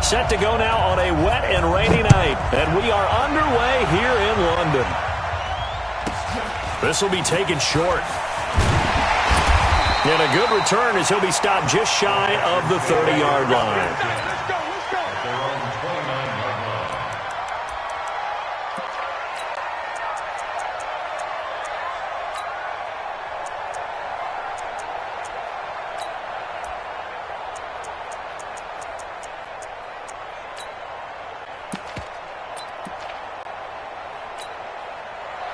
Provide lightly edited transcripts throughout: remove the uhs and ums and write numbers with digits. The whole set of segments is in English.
set to go now on a wet and rainy night. And we are underway here in London. This will be taken short. And a good return as he'll be stopped just shy of the 30-yard line.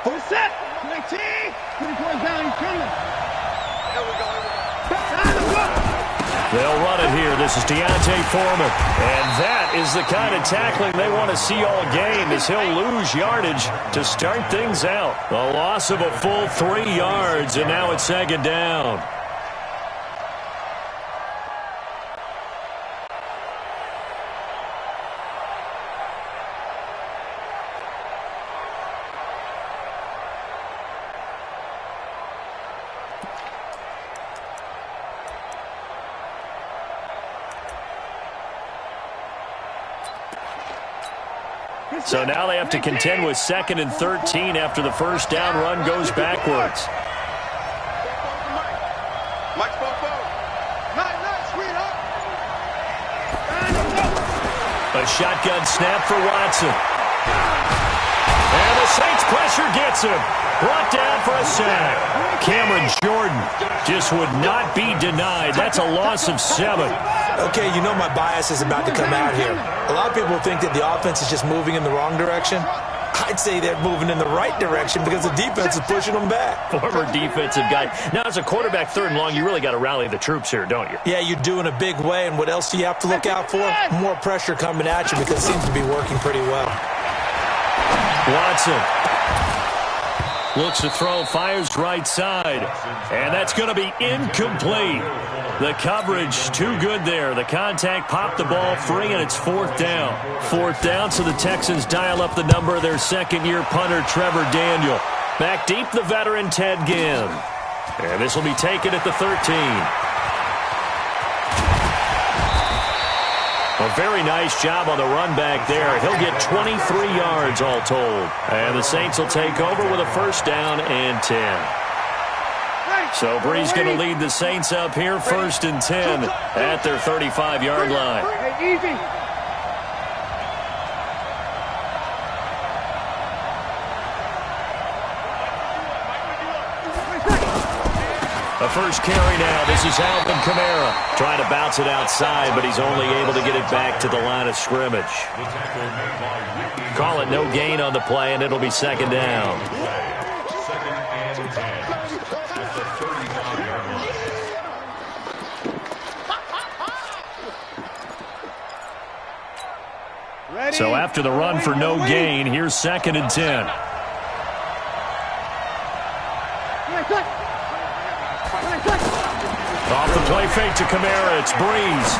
Hold set. 19. 24 down. He's coming. There we go. They'll run it here. This is Deontay Foreman. And that is the kind of tackling they want to see all game, as he'll lose yardage to start things out. A loss of a full 3 yards, and now it's second down. So now they have to contend with 2nd and 13 after the first down run goes backwards. A shotgun snap for Watson. And the Saints pressure gets him. Brought down for a sack. Cameron Jordan just would not be denied. That's a loss of 7. Okay, you know my bias is about to come out here. A lot of people think that the offense is just moving in the wrong direction. I'd say they're moving in the right direction because the defense is pushing them back. Former defensive guy. Now, as a quarterback 3rd and long, you really got to rally the troops here, don't you? Yeah, you do in a big way. And what else do you have to look out for? More pressure coming at you because it seems to be working pretty well. Watson looks to throw, fires right side. And that's going to be incomplete. The coverage too good there. The contact popped the ball free, and it's 4th down. 4th down, so the Texans dial up the number of their second-year punter, Trevor Daniel. Back deep, the veteran, Ted Ginn. And this will be taken at the 13. A very nice job on the run back there. He'll get 23 yards all told. And the Saints will take over with a 1st down and 10. So Bree's going to lead the Saints up here, 1st and 10 at their 35-yard line. Easy. The first carry now. This is Alvin Kamara trying to bounce it outside, but he's only able to get it back to the line of scrimmage. Call it no gain on the play, and it'll be 2nd down. So after the run for no gain, here's 2nd and 10. Off the play fake to Kamara, it's Breeze.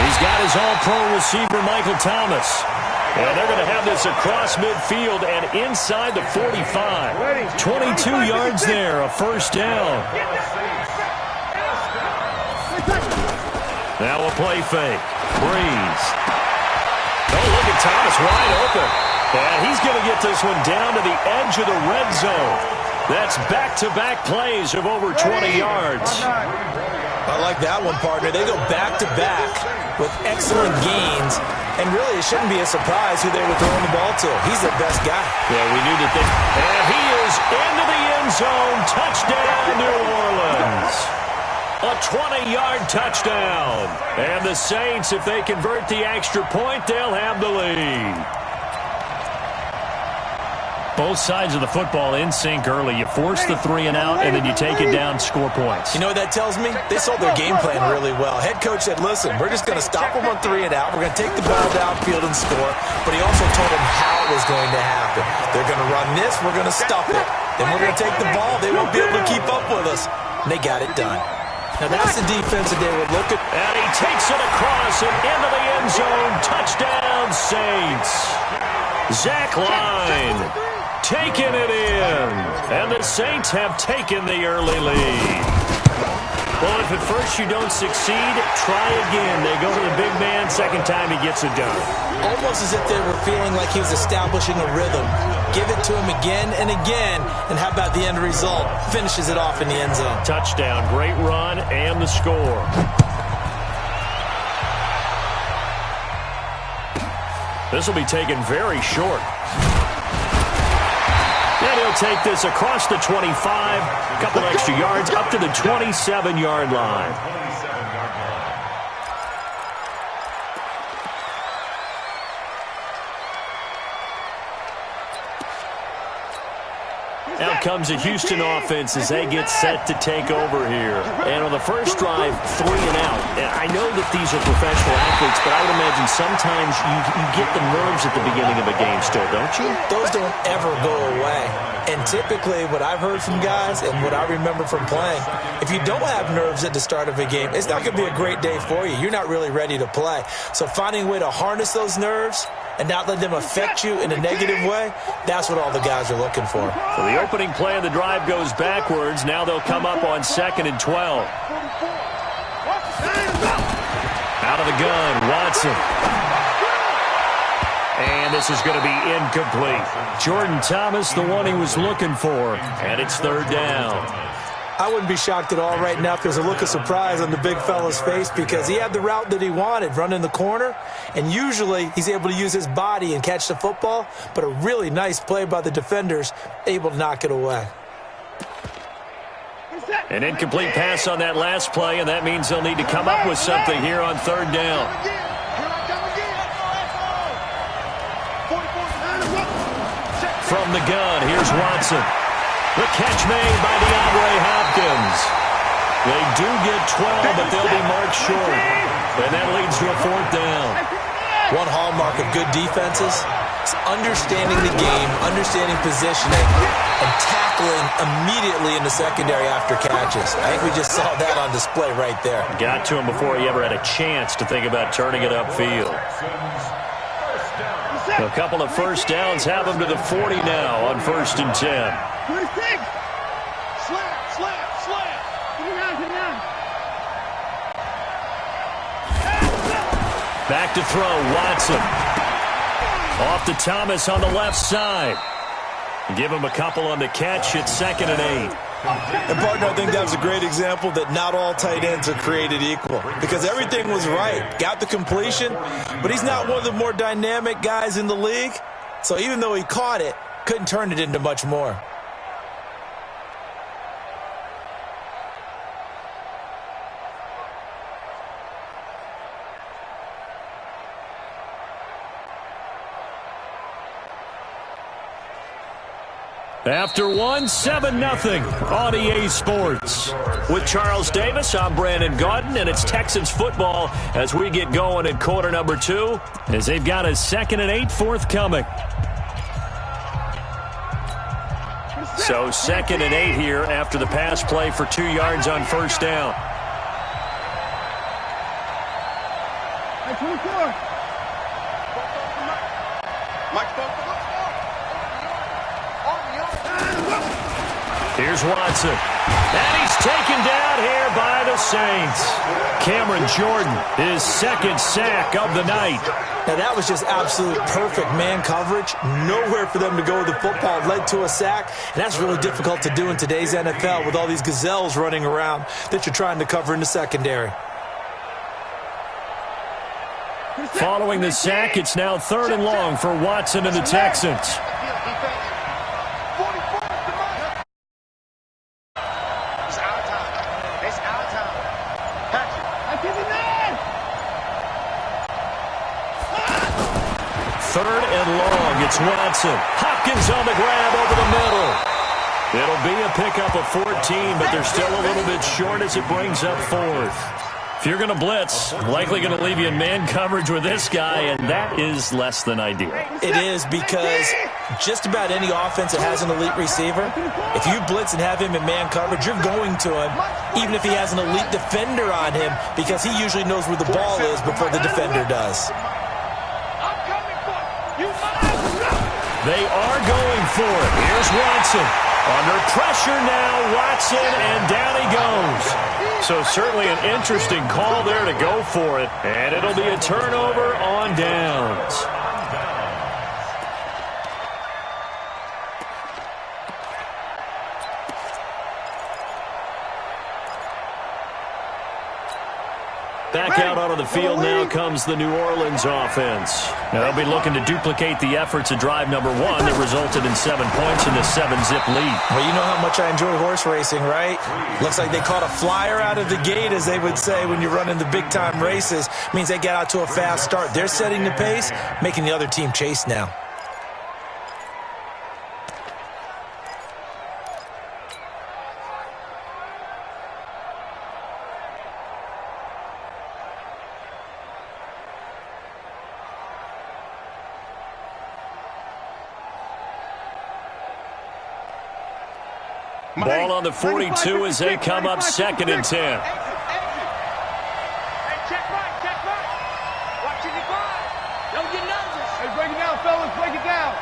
He's got his all-pro receiver, Michael Thomas. And they're going to have this across midfield and inside the 45. 22 yards there, a 1st down. Now a play fake. Breeze. Oh, look at Thomas wide open. And he's going to get this one down to the edge of the red zone. That's back-to-back plays of over 20 yards. I like that one, partner. They go back-to-back with excellent gains. And really, it shouldn't be a surprise who they were throwing the ball to. He's their best guy. Yeah, we knew that. And he is into the end zone. Touchdown, New Orleans. A 20-yard touchdown. And the Saints, if they convert the extra point, they'll have the lead. Both sides of the football in sync early. You force the 3 and out, and then you take it down, score points. You know what that tells me? They sold their game plan really well. Head coach said, listen, we're just going to stop them on 3 and out. We're going to take the ball downfield and score. But he also told them how it was going to happen. They're going to run this. We're going to stop it. Then we're going to take the ball. They won't be able to keep up with us. And they got it done. Now, that's the defense that they would look at. And he takes it across and into the end zone. Touchdown, Saints. Zach Line taking it in. And the Saints have taken the early lead. Well, if at first you don't succeed, try again. They go to the big man. Second time he gets it done. Almost as if they were feeling like he was establishing a rhythm. Give it to him again and again, and how about the end result? Finishes it off in the end zone. Touchdown, great run, and the score. This will be taken very short. And he'll take this across the 25, a couple extra yards, up to the 27-yard line. Out comes the Houston offense as they get set to take over here. And on the first drive, 3 and out. And I know that these are professional athletes, but I would imagine sometimes you get the nerves at the beginning of a game still, don't you? Those don't ever go away. And typically, what I've heard from guys and what I remember from playing, if you don't have nerves at the start of a game, it's not going to be a great day for you. You're not really ready to play. So finding a way to harness those nerves and not let them affect you in a negative way, that's what all the guys are looking for. So the opening play of the drive goes backwards. Now they'll come up on 2nd and 12. Out of the gun, Watson. And this is going to be incomplete. Jordan Thomas, the one he was looking for. And it's 3rd down. I wouldn't be shocked at all right now if there's a look of surprise on the big fella's face because he had the route that he wanted, running the corner. And usually he's able to use his body and catch the football. But a really nice play by the defenders, able to knock it away. An incomplete pass on that last play, and that means they'll need to come up with something here on 3rd down. From the gun, here's Watson. The catch made by DeAndre Hopkins. They do get 12, but they'll be marked short. And that leads to a 4th down. One hallmark of good defenses is understanding the game, understanding positioning, and tackling immediately in the secondary after catches. I think we just saw that on display right there. Got to him before he ever had a chance to think about turning it upfield. A couple of first downs have him to the 40 now on 1st and 10. 26. Slap. Get it down. Back to throw, Watson. Off to Thomas on the left side. Give him a couple on the catch at 2nd and 8. And, partner, I think that was a great example that not all tight ends are created equal because everything was right. Got the completion, but he's not one of the more dynamic guys in the league. So even though he caught it, couldn't turn it into much more. After one, 7-0 on EA Sports. With Charles Davis, I'm Brandon Gaudin, and it's Texans football as we get going in quarter number 2, as they've got a 2nd and 8 forthcoming. So 2nd and 8 here after the pass play for 2 yards on 1st down. 24. Here's Watson. And he's taken down here by the Saints. Cameron Jordan, his 2nd sack of the night. Now, that was just absolute perfect man coverage. Nowhere for them to go with the football. It led to a sack, and that's really difficult to do in today's NFL with all these gazelles running around that you're trying to cover in the secondary. Following the sack, it's now 3rd and long for Watson and the Texans. It's Watson. Hopkins on the grab over the middle. It'll be a pickup of 14, but they're still a little bit short as it brings up 4th. If you're going to blitz, likely going to leave you in man coverage with this guy, and that is less than ideal. It is because just about any offense that has an elite receiver, if you blitz and have him in man coverage, you're going to him, even if he has an elite defender on him, because he usually knows where the ball is before the defender does. They are going for it. Here's Watson. Under pressure now, Watson, and down he goes. So certainly an interesting call there to go for it. And it'll be a turnover on downs. Back out onto the field now comes the New Orleans offense. Now they'll be looking to duplicate the efforts of drive number 1 that resulted in 7 points in the 7-zip lead. Well, you know how much I enjoy horse racing, right? Looks like they caught a flyer out of the gate, as they would say when you're running the big-time races. Means they get out to a fast start. They're setting the pace, making the other team chase now. Ball on the 42 as they come up 2nd and 10. Hey, check right, check right. Watch it decline. Don't get nervous. Hey, break it down, fellas, break it down.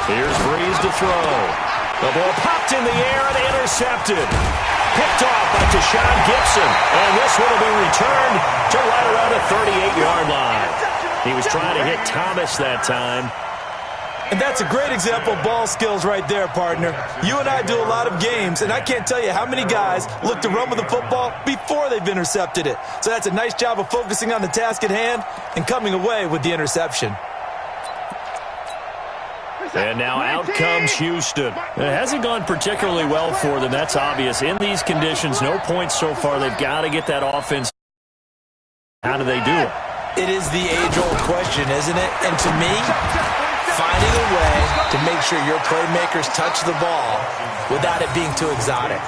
Here's Breeze to throw. The ball popped in the air and intercepted. Picked off by Deshaun Gibson. And this one will be returned to right around the 38-yard line. He was trying to hit Thomas that time. And that's a great example of ball skills right there, partner. You and I do a lot of games, and I can't tell you how many guys look to run with the football before they've intercepted it. So that's a nice job of focusing on the task at hand and coming away with the interception. And now out comes Houston. It hasn't gone particularly well for them, that's obvious. In these conditions, no points so far. They've got to get that offense. How do they do it? It is the age-old question, isn't it? And to me, finding a way to make sure your playmakers touch the ball without it being too exotic.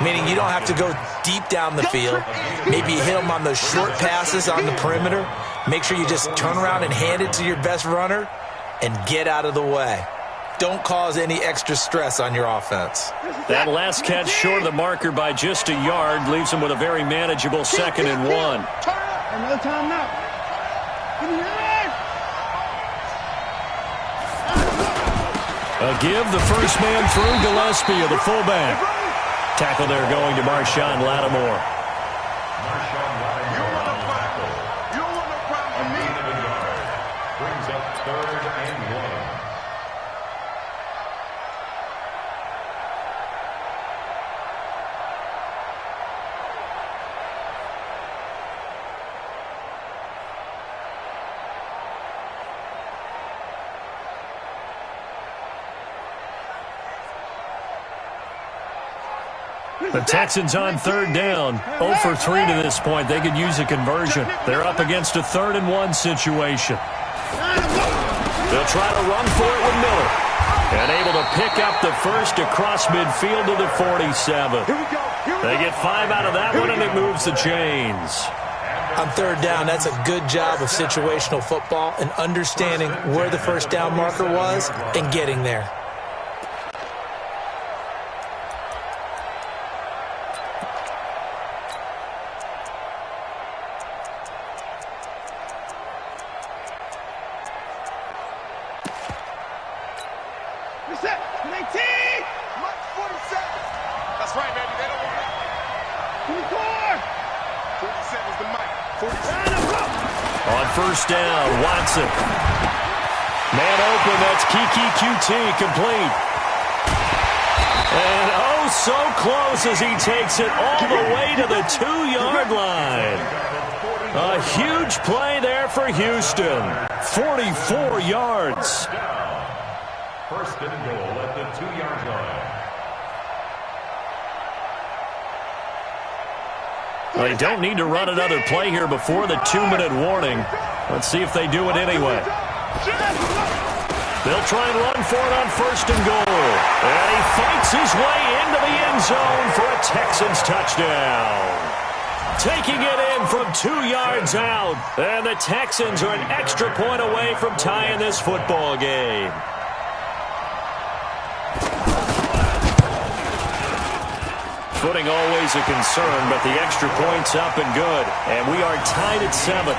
Meaning you don't have to go deep down the field. Maybe you hit them on those short passes on the perimeter. Make sure you just turn around and hand it to your best runner and get out of the way. Don't cause any extra stress on your offense. That last catch short of the marker by just a yard leaves them with a very manageable 2nd and 1. Another time now. Give me your leg. A give, the first man through, Gillespie of the fullback. Tackle there going to Marshawn Lattimore. Brings up 3rd and 1. The Texans on 3rd down. 0 for 3 to this point. They could use a conversion. They're up against a 3rd and 1 situation. They'll try to run for it with Miller. And able to pick up the first across midfield to the 47. They get 5 out of that one, and it moves the chains. On 3rd down, that's a good job of situational football and understanding where the first down marker was and getting there. Reset. 19. 47. That's right, baby. They don't want it. 24. 47's the mic. 47. On 1st down, Watson. Man open, that's Kiki QT, complete. And oh, so close as he takes it all the way to the 2-yard line. A huge play there for Houston. 44 yards. 1st and goal at the 2-yard line. They don't need to run another play here before the 2-minute warning. Let's see if they do it anyway. They'll try and run for it on 1st and goal. And he fights his way into the end zone for a Texans touchdown. Taking it in from 2 yards out. And the Texans are an extra point away from tying this football game. Footing always a concern, but the extra point's up and good. And we are tied at 7.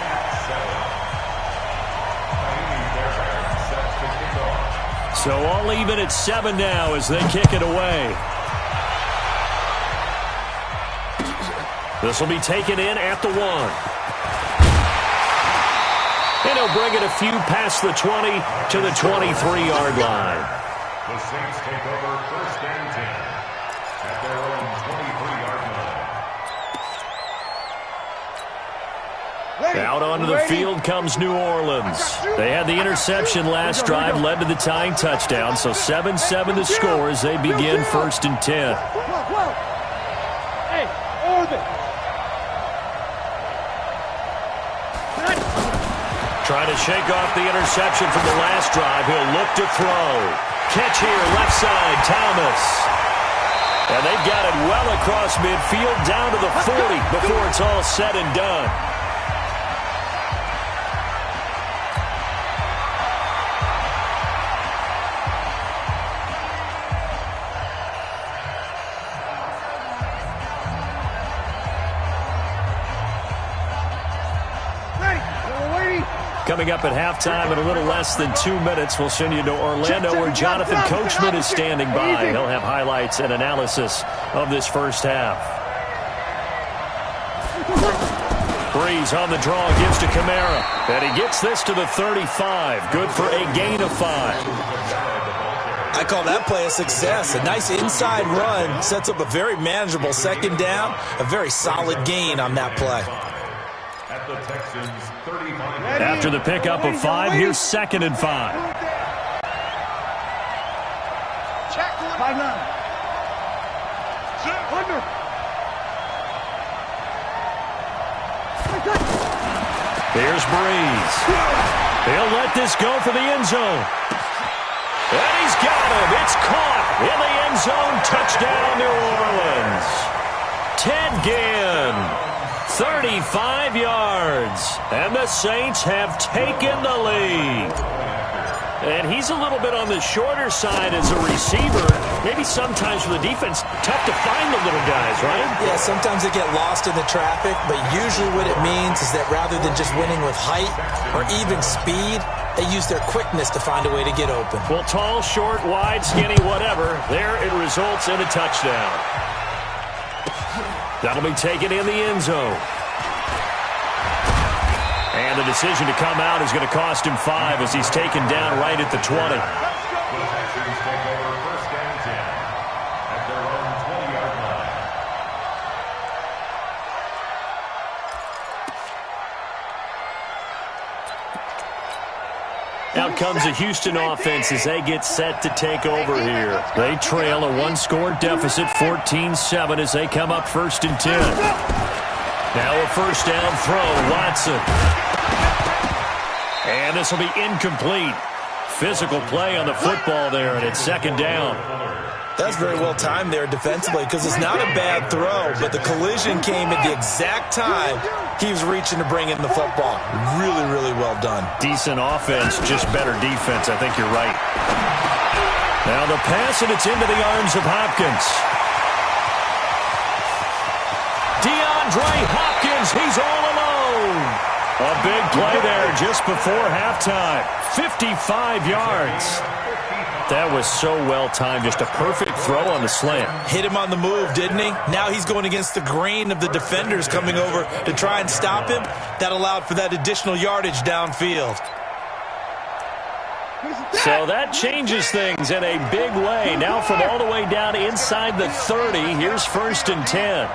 So all even at 7 now as they kick it away. This will be taken in at the 1. And he'll bring it a few past the 20 to the 23-yard line. The Saints take over 1st and 10 at their own 23-yard line. Out onto the field comes New Orleans. They had the interception last drive, led to the tying touchdown, so 7-7 the score as they begin 1st and 10. Hey, Orbit. Trying to shake off the interception from the last drive. He'll look to throw. Catch here, left side, Thomas. And they've got it well across midfield, down to the 40 before it's all said and done. Coming up at halftime in a little less than 2 minutes, we'll send you to Orlando where Jonathan Coachman is standing by. He'll have highlights and analysis of this first half. Breeze on the draw, gives to Kamara. And he gets this to the 35. Good for a gain of 5. I call that play a success. A nice inside run sets up a very manageable second down. A very solid gain on that play. At the Texans 35. After the pickup of 5, here's 2nd and 5. Check 5-9. Under. Here's Breeze. He'll let this go for the end zone. And he's got him. It's caught in the end zone. Touchdown, New Orleans. Ted Ginn. 35 yards, and the Saints have taken the lead. And he's a little bit on the shorter side as a receiver. Maybe sometimes for the defense, tough to find the little guys, right? Yeah, sometimes they get lost in the traffic, but usually what it means is that rather than just winning with height or even speed, they use their quickness to find a way to get open. Well, tall, short, wide, skinny, whatever, there it results in a touchdown. That'll be taken in the end zone. And the decision to come out is going to cost him 5 as he's taken down right at the 20. The Texans take over 1st and 10 at their own 20-yard line. Out comes the Houston offense as they get set to take over here. They trail a 1-score deficit, 14-7, as they come up 1st and 10. Now a 1st down throw, Watson. And this will be incomplete. Physical play on the football there, and it's 2nd down. That's very well timed there defensively because it's not a bad throw, but the collision came at the exact time he was reaching to bring in the football. Really, really well done. Decent offense, just better defense. I think you're right. Now the pass, and it's into the arms of Hopkins. DeAndre Hopkins, he's all alone. A big play there just before halftime. 55 yards. That was so well timed. Just a perfect throw on the slant. Hit him on the move, didn't he? Now he's going against the grain of the defenders coming over to try and stop him. That allowed for that additional yardage downfield. So that changes things in a big way. Now from all the way down inside the 30, here's 1st and 10.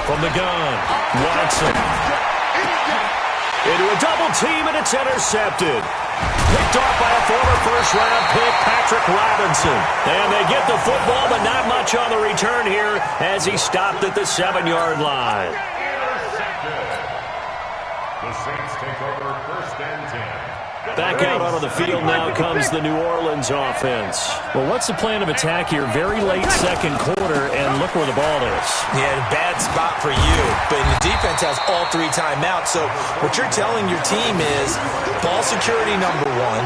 From the gun, Watson. Into a double team, and it's intercepted. Picked off by a former first-round pick, Patrick Robinson. And they get the football, but not much on the return here as he stopped at the 7-yard line. The Saints take over 1st and 10 Back out onto the field now comes the New Orleans offense. Well, what's the plan of attack here? Very late second quarter, and look where the ball is. Yeah, bad spot for you. But the defense has all 3 timeouts. So what you're telling your team is ball security number 1.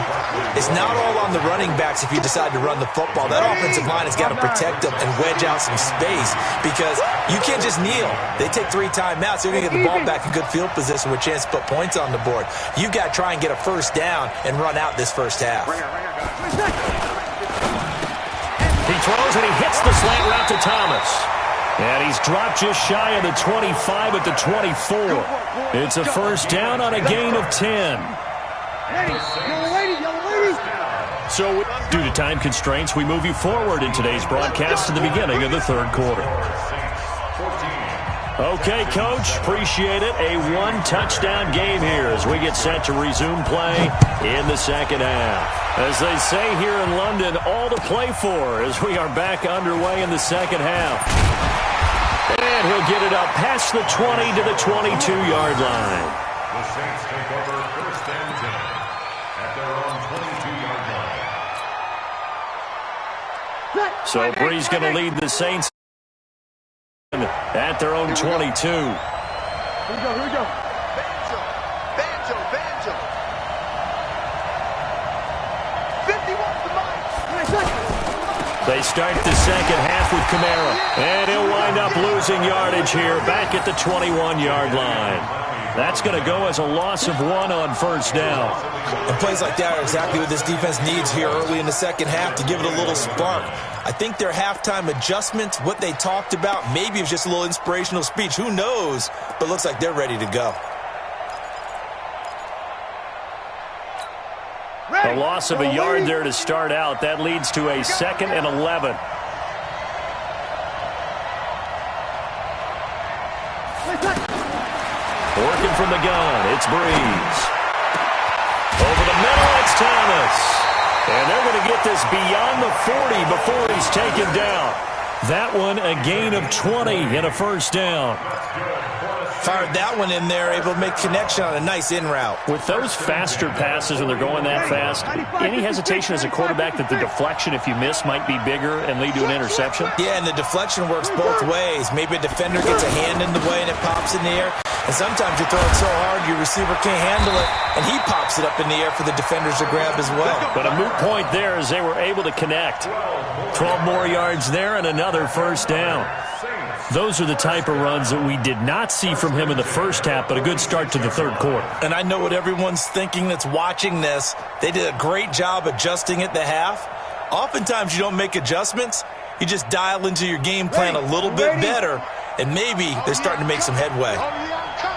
It's not all on the running backs if you decide to run the football. That offensive line has got to protect them and wedge out some space because you can't just kneel. They take 3 timeouts. They're going to get the ball back in good field position with a chance to put points on the board. You've got to try and get a first down and run out this first half. He throws and he hits the slant route to Thomas. And he's dropped just shy of the 25 at the 24. It's a first down on a gain of 10. So, due to time constraints, we move you forward in today's broadcast to the beginning of the third quarter. Okay, Coach, appreciate it. A 1-touchdown game here as we get set to resume play in the second half. As they say here in London, all to play for as we are back underway in the second half. And he'll get it up past the 20 to the 22-yard line. The Saints take over first and 10 at their own 22-yard line. So Bree's going to lead the Saints at their own 22. Here we go. Banjo. 51 to Mike. They start the second half with Kamara. And he'll wind up losing yardage here back at the 21-yard line. That's going to go as a loss of 1 on first down. And plays like that are exactly what this defense needs here early in the second half to give it a little spark. I think their halftime adjustments, what they talked about, maybe it was just a little inspirational speech. Who knows? But looks like they're ready to go. A loss of a yard there to start out. That leads to a 2nd and 11. Working from the gun, it's Breeze. Over the middle, it's Thomas. And they're going to get this beyond the 40 before he's taken down. That one, a gain of 20 and a first down. Fired that one in there, able to make connection on a nice in route. With those faster passes when they're going that fast, any hesitation as a quarterback that the deflection, if you miss, might be bigger and lead to an interception? Yeah, and the deflection works both ways. Maybe a defender gets a hand in the way and it pops in the air. And sometimes you throw it so hard your receiver can't handle it, and he pops it up in the air for the defenders to grab as well. But a moot point there as they were able to connect. 12 more yards there and another first down. Those are the type of runs that we did not see from him in the first half, but a good start to the third quarter. And I know what everyone's thinking that's watching this. They did a great job adjusting at the half. Oftentimes you don't make adjustments. You just dial into your game plan a little bit better, and maybe they're starting to make some headway.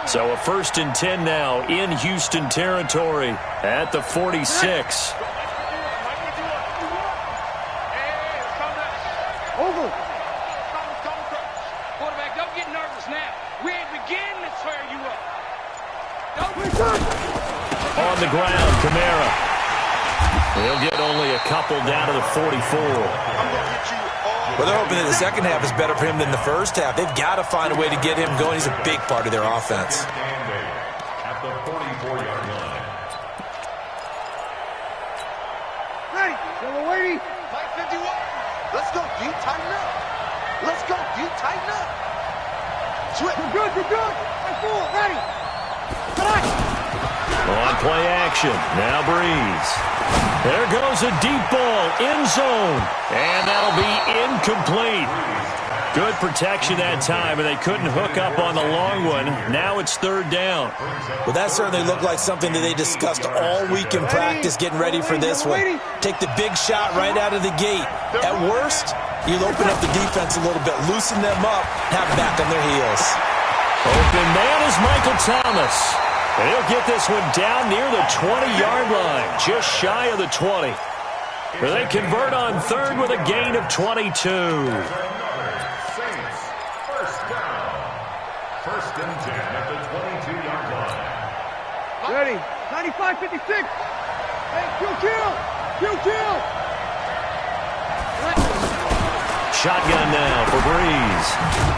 So a 1st and 10 now in Houston territory at the 46. Over. Quarterback, don't get nervous now. We ain't beginning to tear you up. On the ground, Kamara. He'll get only a couple down to the 44. Well, they're hoping that the second half is better for him than the first half. They've got to find a way to get him going. He's a big part of their offense. At the 44-yard line. Ready. Yellow lady. Mike 51. Let's go, D. Tighten up. Let's go, D. Tighten up. Switch. You're good. Right forward. Ready. On play action. Now Breeze. There goes a deep ball. End zone. And that'll be incomplete. Good protection that time, and they couldn't hook up on the long one. Now it's third down. Well, that certainly looked like something that they discussed all week in practice, getting ready for this one. Take the big shot right out of the gate. At worst, you'll open up the defense a little bit, loosen them up, have them back on their heels. Open man is Michael Thomas. And he'll get this one down near the 20-yard line, just shy of the 20. They convert on third with a gain of 22. Saints, first down. 1st and 10 at the 22-yard line. Ready. 95-56. Hey, kill. Shotgun now for Breeze.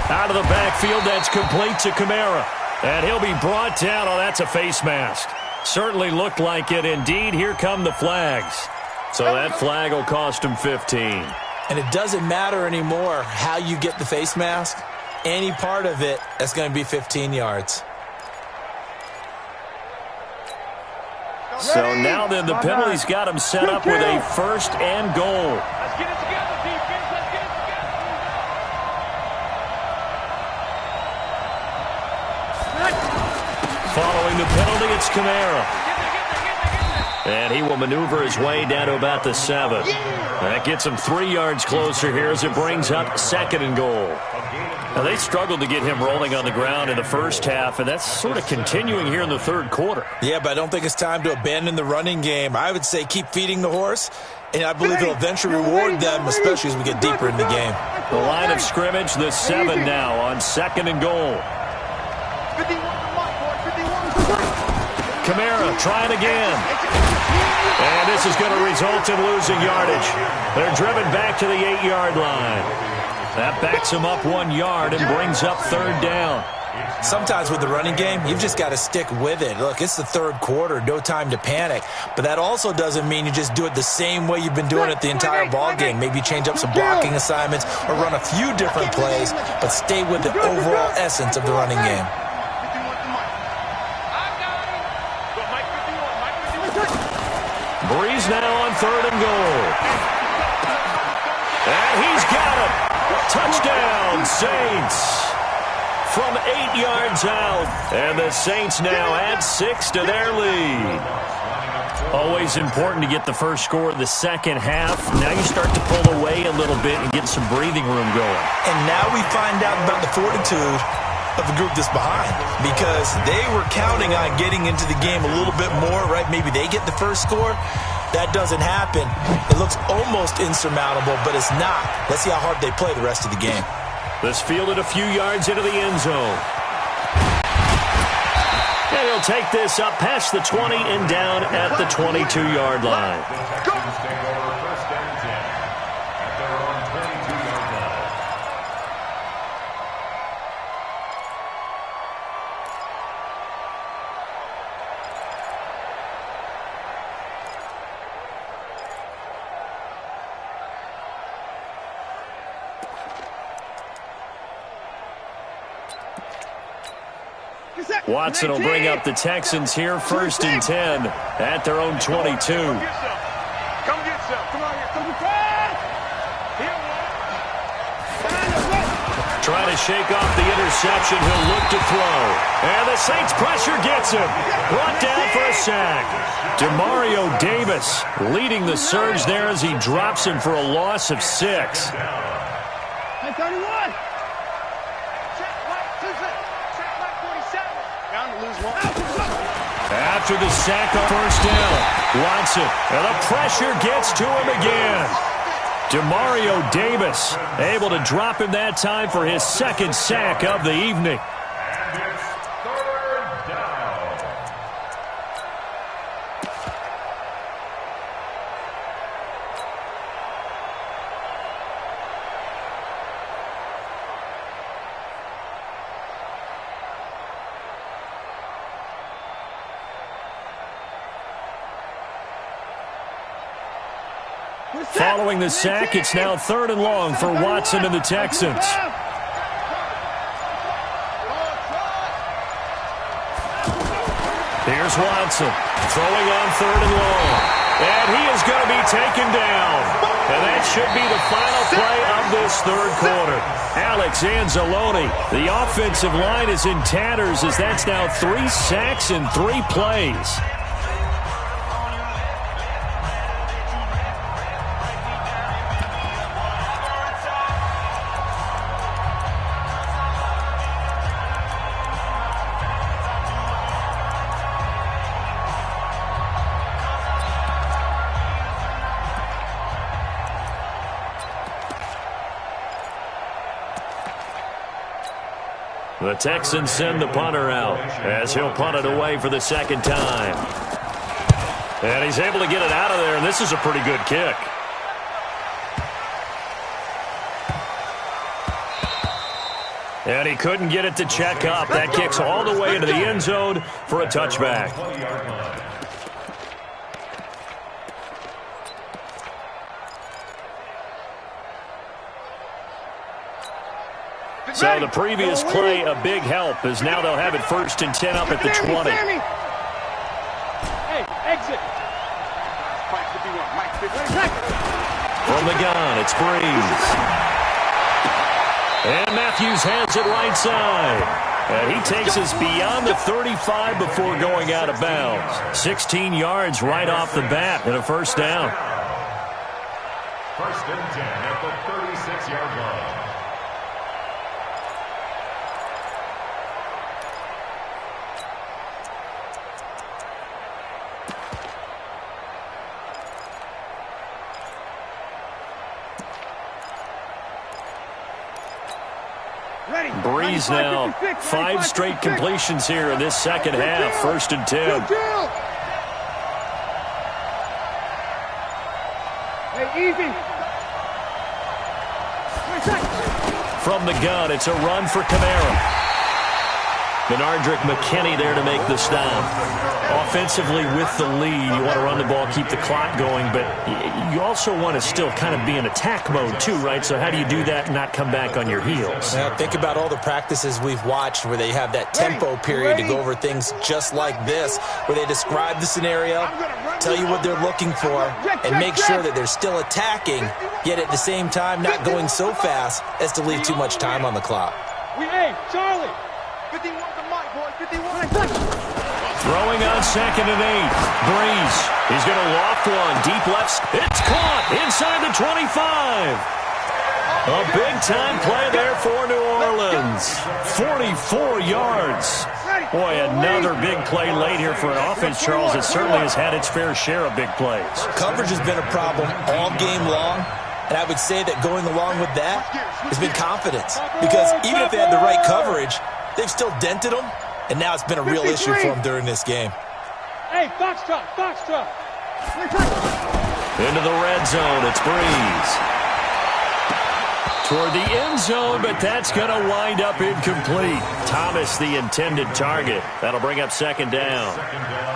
Out of the backfield, that's complete to Kamara. And he'll be brought down. Oh, that's a face mask. Certainly looked like it. Indeed, here come the flags. So that flag will cost him 15. And it doesn't matter anymore how you get the face mask. Any part of it, that's going to be 15 yards. So now then, the penalty's got him set up with a 1st and goal. Let's get it together, defense. Let's get it together. Following the penalty, it's Kamara. And he will maneuver his way down to about the 7. That gets him 3 yards closer here as it brings up 2nd and goal. Now, they struggled to get him rolling on the ground in the first half, and that's sort of continuing here in the 3rd quarter. Yeah, but I don't think it's time to abandon the running game. I would say keep feeding the horse, and I believe it'll eventually reward them, especially as we get deeper in the game. The line of scrimmage, the 7 now on 2nd and goal. 51. Kamara trying again. And this is going to result in losing yardage. They're driven back to the 8-yard line. That backs them up 1 yard and brings up 3rd down. Sometimes with the running game, you've just got to stick with it. Look, it's the 3rd quarter, no time to panic. But that also doesn't mean you just do it the same way you've been doing it the entire ball game. Maybe change up some blocking assignments or run a few different plays, but stay with the overall essence of the running game. Breeze now on 3rd and goal. And he's got it. Touchdown, Saints. From 8 yards out. And the Saints now add 6 to their lead. Always important to get the first score of the second half. Now you start to pull away a little bit and get some breathing room going. And now we find out about the fortitude of the group that's behind, because they were counting on getting into the game a little bit more, right? Maybe they get the first score. That doesn't happen. It looks almost insurmountable, but it's not. Let's see how hard they play the rest of the game. This fielded a few yards into the end zone. And he'll take this up past the 20 and down at the 22-yard line. Watson will bring up the Texans here, 1st and 10 at their own 22. Come get some. Come on here. Trying to shake off the interception. He'll look to throw. And the Saints pressure gets him. Brought down for a sack. Demario Davis leading the surge there as he drops him for a loss of 6. 31. After the sack on 1st down, Watson, and the pressure gets to him again. Demario Davis able to drop him that time for his 2nd sack of the evening. And it's 3rd down. Following the sack, it's now 3rd and long for Watson and the Texans. Here's Watson throwing on 3rd and long. And he is going to be taken down. And that should be the final play of this 3rd quarter. Alex Anzalone, the offensive line is in tatters as that's now 3 sacks in 3 plays. The Texans send the punter out as he'll punt it away for the 2nd time. And he's able to get it out of there, and this is a pretty good kick. And he couldn't get it to check up. That kicks all the way into the end zone for a touchback. So the previous play, a big help, as now they'll have it 1st and 10 up at the 20. Hey, exit. From the gun, it's Breeze. And Matthews has it right side. And he takes us beyond the 35 before going out of bounds. 16 yards right off the bat and a 1st down. 1st and 10 at the 36-yard line. Breeze now, 5 straight completions here in this second half. 1st and 10. Hey, easy. From the gun, it's a run for Kamara. Benardrick McKinney there to make the stop. Offensively with the lead, you want to run the ball, keep the clock going, but you also want to still kind of be in attack mode too, right? So how do you do that and not come back on your heels? Now, think about all the practices we've watched where they have that tempo period to go over things just like this, where they describe the scenario, tell you what they're looking for, and make sure that they're still attacking, yet at the same time not going so fast as to leave too much time on the clock. Hey, Charlie. 51 to Mike, boy. 51. Throwing on 2nd and 8. Breeze. He's going to loft one. Deep left. It's caught inside the 25. A big-time play there for New Orleans. 44 yards. Boy, another big play late here for an offense, Charles, that certainly has had its fair share of big plays. Coverage has been a problem all game long, and I would say that going along with that has been confidence. Because even if they had the right coverage, they've still dented them, and now it's been a real issue for them during this game. Hey, Foxtrot. Into the red zone, it's Breeze. Toward the end zone, but that's going to wind up incomplete. Thomas, the intended target. That'll bring up 2nd down.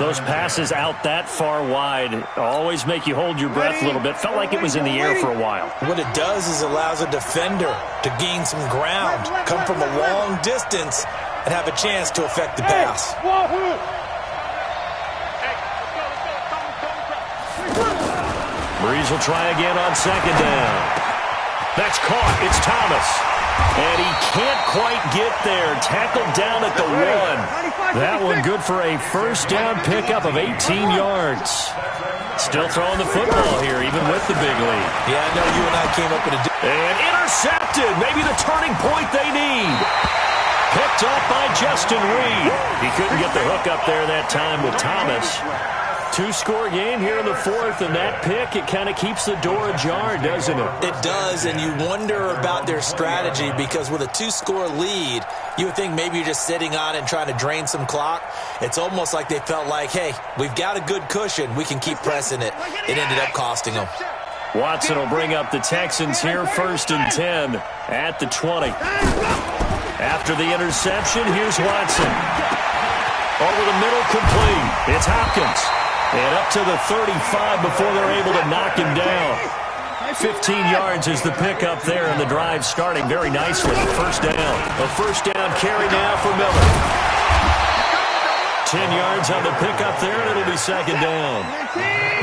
Those passes out that far wide always make you hold your breath a little bit. Felt like it was in the air for a while. What it does is allows a defender to gain some ground, come from a long distance, and have a chance to affect the pass. Breeze will try again on 2nd down. That's caught. It's Thomas. And he can't quite get there. Tackled down at the 1. That one good for a 1st down pickup of 18 yards. Still throwing the football here, even with the big lead. Yeah, I know you and I came up with a... And intercepted. Maybe the turning point they need. Picked off by Justin Reed. He couldn't get the hook up there that time with Thomas. 2-score game here in the 4th, and that pick, it kind of keeps the door ajar, doesn't it? It does, and you wonder about their strategy because with a 2-score lead, you would think maybe you're just sitting on it and trying to drain some clock. It's almost like they felt like, hey, we've got a good cushion. We can keep pressing it. It ended up costing them. Watson will bring up the Texans here, 1st and 10 at the 20. After the interception, here's Watson. Over the middle, complete. It's Hopkins. And up to the 35 before they're able to knock him down. 15 yards is the pickup there, and the drive starting very nicely. 1st down. A 1st down carry now for Miller. 10 yards on the pickup there, and it'll be 2nd down.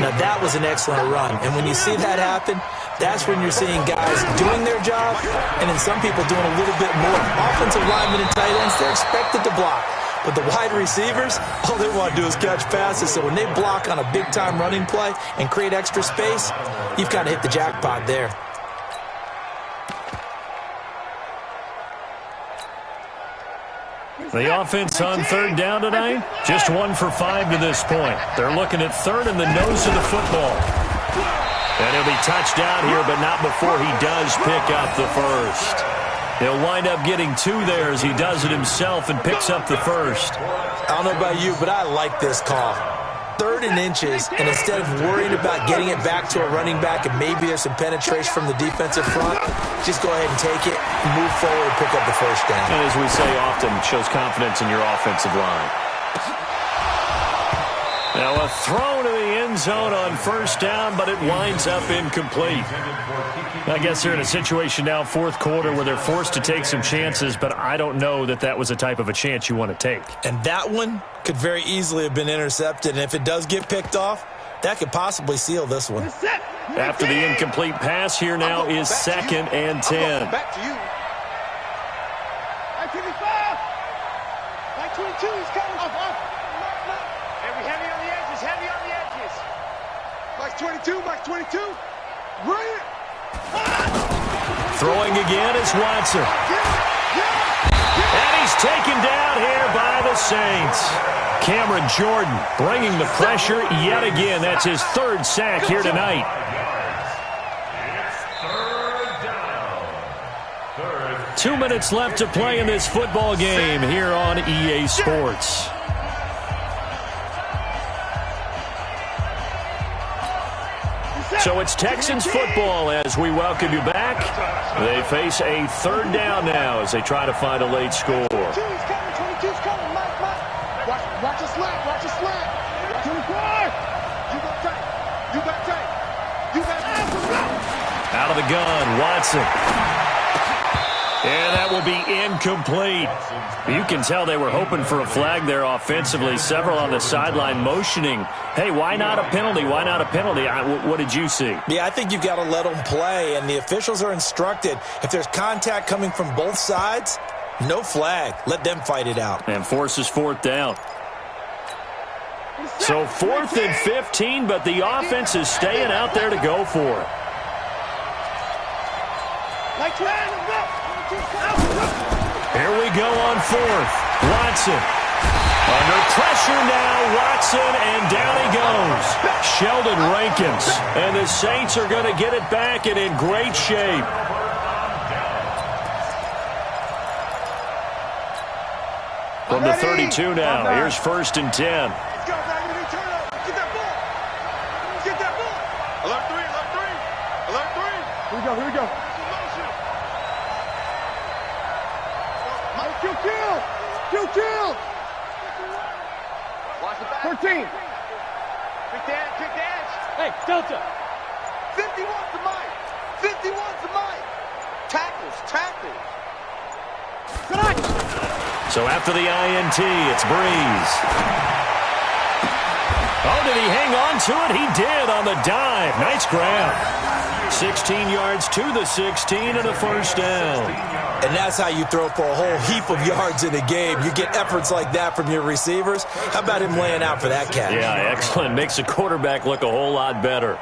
Now, that was an excellent run. And when you see that happen, that's when you're seeing guys doing their job, and then some people doing a little bit more. Offensive linemen and tight ends, they're expected to block. But the wide receivers, all they want to do is catch passes. So when they block on a big-time running play and create extra space, you've kind of hit the jackpot there. The offense on 3rd down tonight, just 1 for 5 to this point. They're looking at 3rd in the nose of the football. And he'll be touched down here, but not before he does pick up the 1st. He'll wind up getting 2 there as he does it himself and picks up the 1st. I don't know about you, but I like this call. 3rd and inches, and instead of worrying about getting it back to a running back and maybe there's some penetration from the defensive front, just go ahead and take it, move forward, and pick up the first down. And as we say often, it shows confidence in your offensive line. Now a throw to the end zone on first down, but it winds up incomplete. I guess they're in a situation now, 4th quarter, where they're forced to take some chances, but I don't know that that was the type of a chance you want to take. And that one could very easily have been intercepted, and if it does get picked off, that could possibly seal this one. After the incomplete pass, here now is 2nd and 10. Back to you. Back 25. Back 22. He's coming. Up. Heavy on the edges, heavy on the edges. Back 22. Back 22. Bring it. Throwing again is Watson. And he's taken down here by the Saints. Cameron Jordan bringing the pressure yet again. That's his 3rd sack here tonight. It's 3rd down. 2 minutes left to play in this football game here on EA Sports. So it's Texans football as we welcome you back. They face a 3rd down now as they try to find a late score. 22's coming. 22's coming. Mike. Watch your slant. Watch your slant. 24. You got tight. You got tight. You got tight. Out of the gun, Watson. And that will be incomplete. You can tell they were hoping for a flag there offensively. Several on the sideline motioning, hey, why not a penalty? Why not a penalty? What did you see? Yeah, I think you've got to let them play, and the officials are instructed, if there's contact coming from both sides, no flag. Let them fight it out. And forces 4th down. So 4th and 15, but the offense is staying out there to go for it. Like 12. Here we go on 4th. Watson. Under pressure now, Watson, and down he goes. Sheldon Rankins. And the Saints are going to get it back and in great shape. From the 32 now, here's 1st and 10. Let's go, baby. Turn up. Get that ball. Get that ball. Alert 3, alert 3. Alert 3. Here we go. Kill. Watch the back. 13. Quick dance. Hey, Delta. 51's the mic. 51's the mic. Tackles. So after the INT, it's Breeze. Oh, did he hang on to it? He did on the dive. Nice grab. 16 yards to the 16 and a 1st down. And that's how you throw for a whole heap of yards in a game. You get efforts like that from your receivers. How about him laying out for that catch? Yeah, excellent. Makes the quarterback look a whole lot better.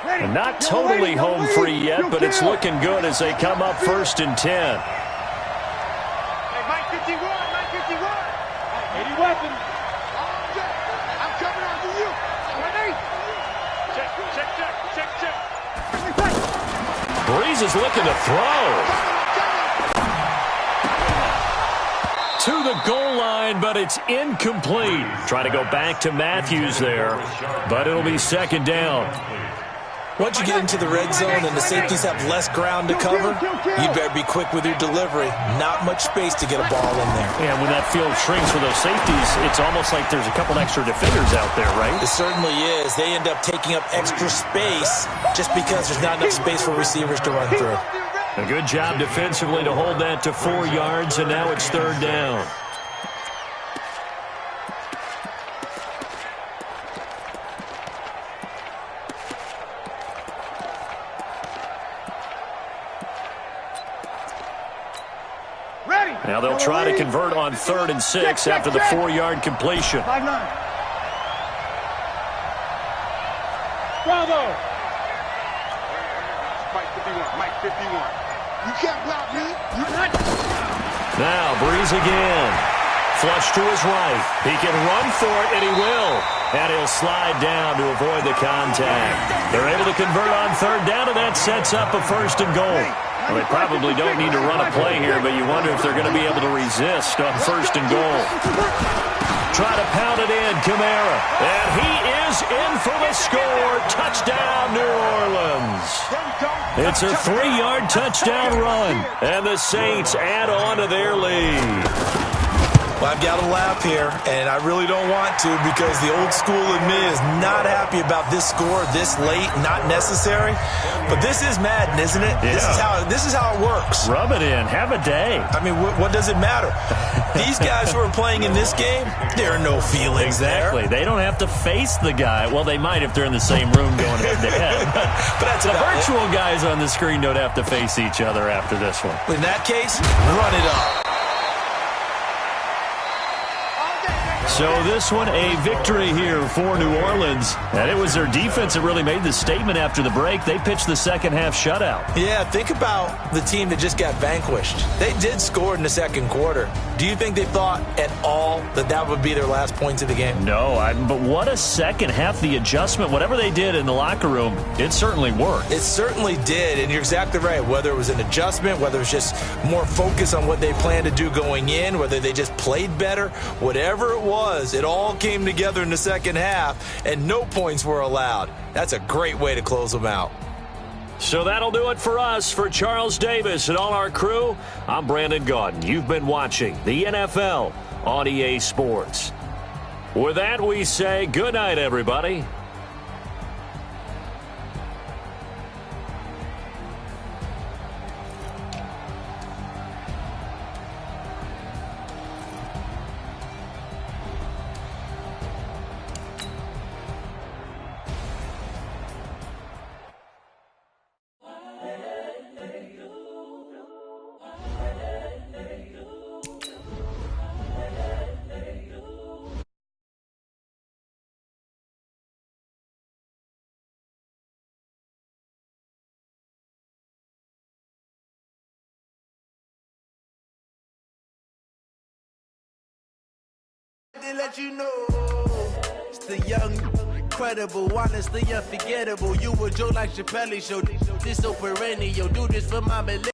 And not totally home free yet, but it's looking good as they come up 1st and 10. Hey, Mike 51. 80 weapons. I'm coming on to you. Check. Breeze is looking to throw. To the goal line, but it's incomplete. Try to go back to Matthews there, but it'll be 2nd down. Once you get into the red zone and the safeties have less ground to cover, you better be quick with your delivery. Not much space to get a ball in there. And when that field shrinks for those safeties, it's almost like there's a couple extra defenders out there, right? It certainly is. They end up taking up extra space just because there's not enough space for receivers to run through. A good job defensively to hold that to 4 yards, and now it's 3rd down. Now they'll try to convert on 3rd and 6 after the 4-yard completion. 5-9. Bravo. Mike 51. You can't block me. Now Breeze again. Flush to his right. He can run for it, and he will. And he'll slide down to avoid the contact. They're able to convert on 3rd down, and that sets up a 1st and goal. Well, they probably don't need to run a play here, but you wonder if they're going to be able to resist on 1st and goal. Try to pound it in, Kamara. And he is in for the score. Touchdown, New Orleans. It's a 3-yard touchdown run. And the Saints add on to their lead. Well, I've got to laugh here, and I really don't want to because the old school in me is not happy about this score this late, not necessary. But this is Madden, isn't it? Yeah. This is how it works. Rub it in. Have a day. I mean, what does it matter? These guys who are playing in this game, there are no feelings Exactly. there. They don't have to face the guy. Well, they might if they're in the same room going head-to-head. But that's the virtual guys on the screen don't have to face each other after this one. In that case, run it up. So this one, a victory here for New Orleans. And it was their defense that really made the statement after the break. They pitched the second-half shutout. Yeah, think about the team that just got vanquished. They did score in the second quarter. Do you think they thought at all that that would be their last points of the game? No, but what a second half. The adjustment, whatever they did in the locker room, it certainly worked. It certainly did, and you're exactly right. Whether it was an adjustment, whether it was just more focus on what they planned to do going in, whether they just played better, whatever it was, it all came together in the second half, and no points were allowed. That's a great way to close them out. So that'll do it for us. For Charles Davis and all our crew, I'm Brandon Gaudin. You've been watching the NFL on EA Sports. With that, we say good night, everybody. They let you know it's the young, incredible, honestly unforgettable. You a joke like Chappelle Show. This so perennial. Do this for my millennial.